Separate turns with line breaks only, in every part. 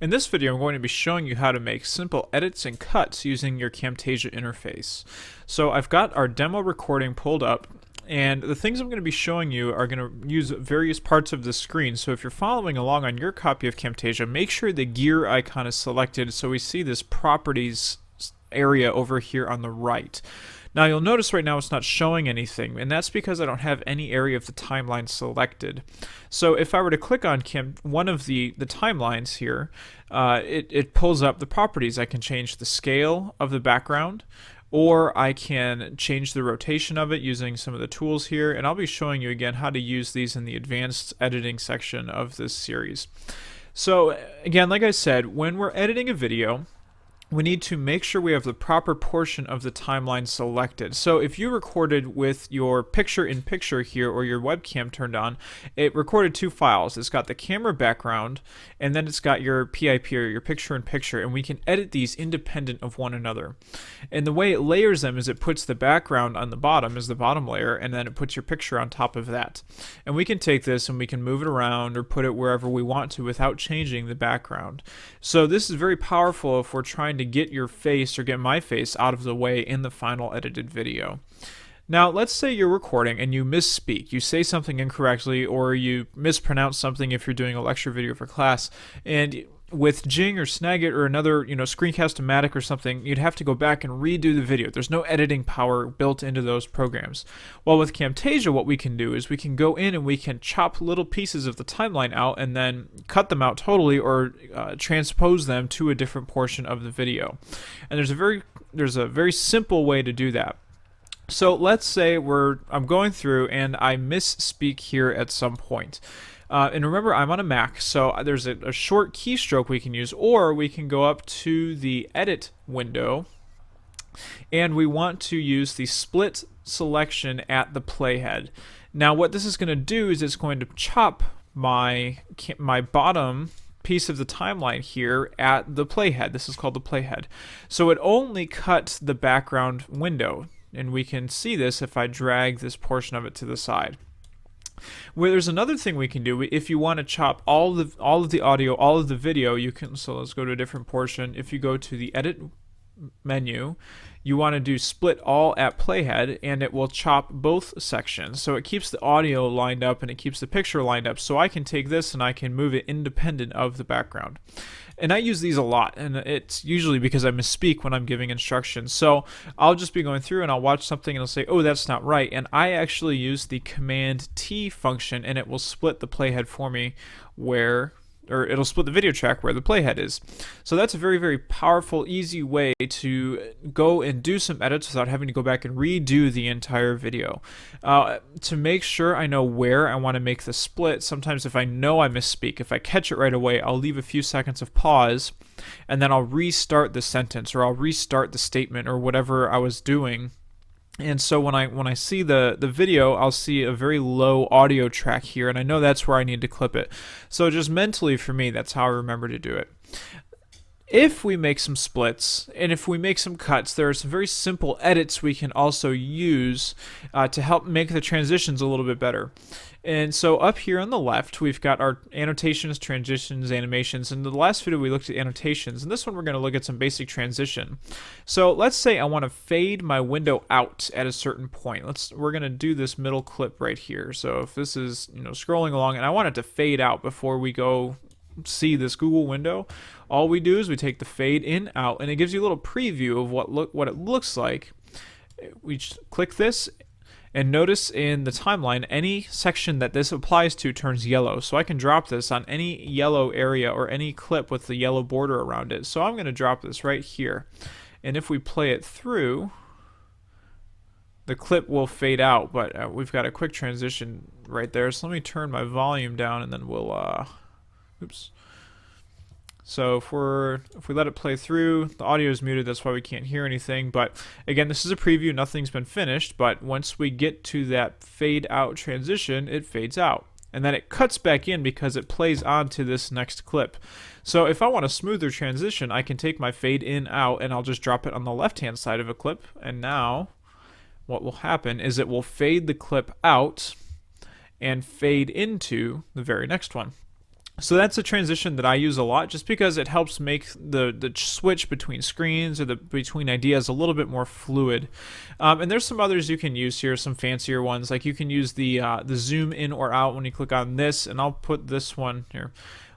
In this video, I'm going to be showing you how to make simple edits and cuts using your Camtasia interface. So I've got our demo recording pulled up, and the things I'm going to be showing you are going to use various parts of the screen. So if you're following along on your copy of Camtasia, make sure the gear icon is selected so we see this properties area over here on the right. Now you'll notice right now it's not showing anything, and that's because I don't have any area of the timeline selected. So if I were to click on one of the timelines here, it pulls up the properties. I can change the scale of the background, or I can change the rotation of it using some of the tools here, and I'll be showing you again how to use these in the advanced editing section of this series. So again, like I said, when we're editing a video, we need to make sure we have the proper portion of the timeline selected. So if you recorded with your picture-in-picture here or your webcam turned on, it recorded two files. It's got the camera background, and then it's got your PIP or your picture-in-picture, and we can edit these independent of one another. And the way it layers them is it puts the background on the bottom as the bottom layer, and then it puts your picture on top of that. And we can take this and we can move it around or put it wherever we want to without changing the background. So this is very powerful if we're trying to get your face or get my face out of the way in the final edited video. Now, let's say you're recording and you misspeak. You say something incorrectly or you mispronounce something if you're doing a lecture video for class, and with Jing or Snagit or another, Screencast-O-Matic or something, you'd have to go back and redo the video. There's no editing power built into those programs. Well, with Camtasia, what we can do is we can go in and we can chop little pieces of the timeline out and then cut them out totally or transpose them to a different portion of the video. And there's a very simple way to do that. So let's say I'm going through and I misspeak here at some point. And remember, I'm on a Mac, so there's a short keystroke we can use, or we can go up to the edit window, and we want to use the split selection at the playhead. Now what this is going to do is it's going to chop my bottom piece of the timeline here at the playhead. This is called the playhead. So it only cuts the background window, and we can see this if I drag this portion of it to the side. Where there's another thing we can do, if you want to chop all of the audio, all of the video, you can. So let's go to a different portion. If you go to the edit menu, you want to do split all at playhead, and it will chop both sections. So it keeps the audio lined up and it keeps the picture lined up. So I can take this and I can move it independent of the background. And I use these a lot, and it's usually because I misspeak when I'm giving instructions. So I'll just be going through and I'll watch something and I'll say, oh, that's not right. And I actually use the Command T function, and it will split the playhead for me it'll split the video track where the playhead is. So that's a very, very powerful, easy way to go and do some edits without having to go back and redo the entire video. To make sure I know where I want to make the split, sometimes if I know I misspeak, if I catch it right away, I'll leave a few seconds of pause, and then I'll restart the sentence, or I'll restart the statement, or whatever I was doing. And so when I see the video, I'll see a very low audio track here, and I know that's where I need to clip it. So just mentally for me, that's how I remember to do it. If we make some splits and if we make some cuts, there are some very simple edits we can also use to help make the transitions a little bit better. And so up here on the left, we've got our annotations, transitions, animations. In the last video, we looked at annotations. In this one, we're going to look at some basic transition. So let's say I want to fade my window out at a certain point. We're going to do this middle clip right here. So if this is scrolling along and I want it to fade out before we go see this Google window, all we do is we take the fade in out, and it gives you a little preview of what it looks like. We just click this, and notice in the timeline, any section that this applies to turns yellow. So I can drop this on any yellow area or any clip with the yellow border around it. So I'm going to drop this right here. And if we play it through, the clip will fade out, but we've got a quick transition right there. So let me turn my volume down, and then we'll, oops. So if we let it play through, the audio is muted, that's why we can't hear anything. But again, this is a preview, nothing's been finished, but once we get to that fade out transition, it fades out. And then it cuts back in because it plays on to this next clip. So if I want a smoother transition, I can take my fade in out and I'll just drop it on the left hand side of a clip. And now what will happen is it will fade the clip out and fade into the very next one. So that's a transition that I use a lot just because it helps make the switch between screens or between ideas a little bit more fluid. And there's some others you can use here, some fancier ones. Like you can use the zoom in or out when you click on this, and I'll put this one here.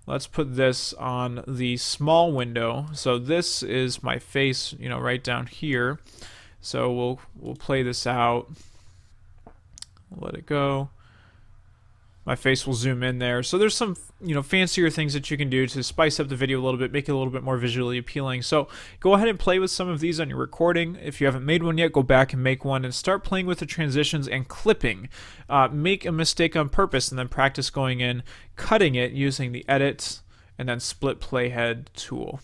Let's put this on the small window. So this is my face, right down here. So we'll play this out. Let it go. My face will zoom in there. So there's some, fancier things that you can do to spice up the video a little bit, make it a little bit more visually appealing. So go ahead and play with some of these on your recording. If you haven't made one yet, go back and make one and start playing with the transitions and clipping. Make a mistake on purpose and then practice going in, cutting it using the edit and then split playhead tool.